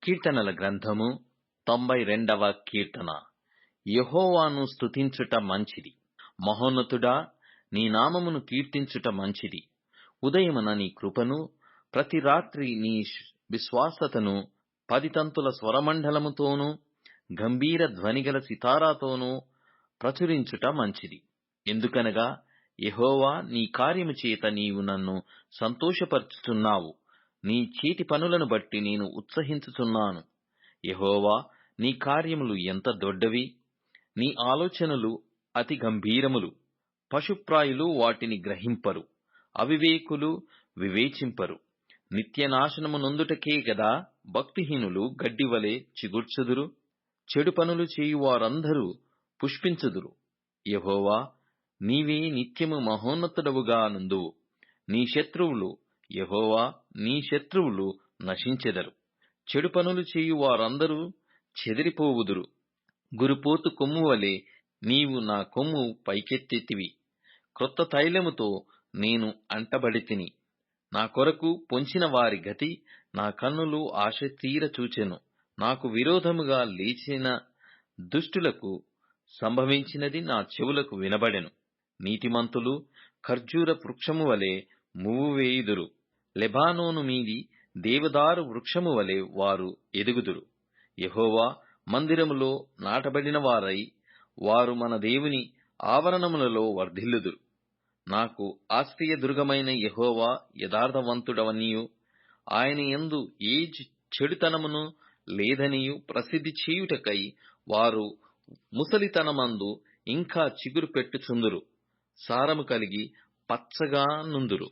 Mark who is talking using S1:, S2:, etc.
S1: కీర్తనల గ్రంథము 92వ కీర్తన. యెహోవాను స్తుతించుట మంచిది. మహోన్నతుడా, నీ నామమును కీర్తించుట మంచిది. ఉదయమున నీ కృపను, ప్రతి రాత్రి నీ విశ్వాసతను 10 తంతుల స్వరమండలముతోనూ గంభీర ధ్వనిగల సితారాతోనూ ప్రచురించుట మంచిది. ఎందుకనగా యెహోవా, నీ కార్యము చేత నీవు నన్ను సంతోషపరచుచున్నావు. నీ చేతి పనులను బట్టి నేను ఉత్సహించుచున్నాను. యెహోవా, నీ కార్యములు ఎంత దొడ్డవి! నీ ఆలోచనలు అతి గంభీరములు. పశుప్రాయులు వాటిని గ్రహింపరు, అవివేకులు వివేచింపరు. నిత్యనాశనము నొందుటకే గదా భక్తిహీనులు గడ్డివలె చిగుర్చుదురు. చెడు పనులు చేయువారందరూ పుష్పించుదురు. యెహోవా, నీవే నిత్యము మహోన్నతుడవుగా నుందువు. నీ శత్రువులు, యెహోవా, నీ శత్రువులు నశించెదరు. చెడు పనులు చేయువారందరూ చెదిరిపోవుదురు. గురిపోతు కొమ్ము వలె నీవు నా కొమ్ము పైకెత్తెతివి. క్రొత్త తైలముతో నేను అంటబడితిని. నా కొరకు పొంచిన వారి గతి నా కన్నులు ఆశతీర చూచెను. నాకు విరోధముగా లేచిన దుష్టులకు సంభవించినది నా చెవులకు వినబడెను. నీతిమంతులు ఖర్జూర వృక్షము వలె మువ్వువేయుదురు. లెబానోను మీది దేవదారు వృక్షము వలె వారు ఎదుగుదురు. యెహోవా మందిరములో నాటబడిన వారై, వారు మన దేవుని ఆవరణములలో వర్ధిల్లుదురు. నాకు ఆశ్రయదుర్గమైన యెహోవా యథార్థవంతుడవనియు, ఆయన యందు ఏ చెడుతనమును లేదనియు ప్రసిద్ధి చేయుటకై వారు ముసలితనమందు ఇంకా చిగురు పెట్టుచుందురు. సారము కలిగి పచ్చగా నుందురు.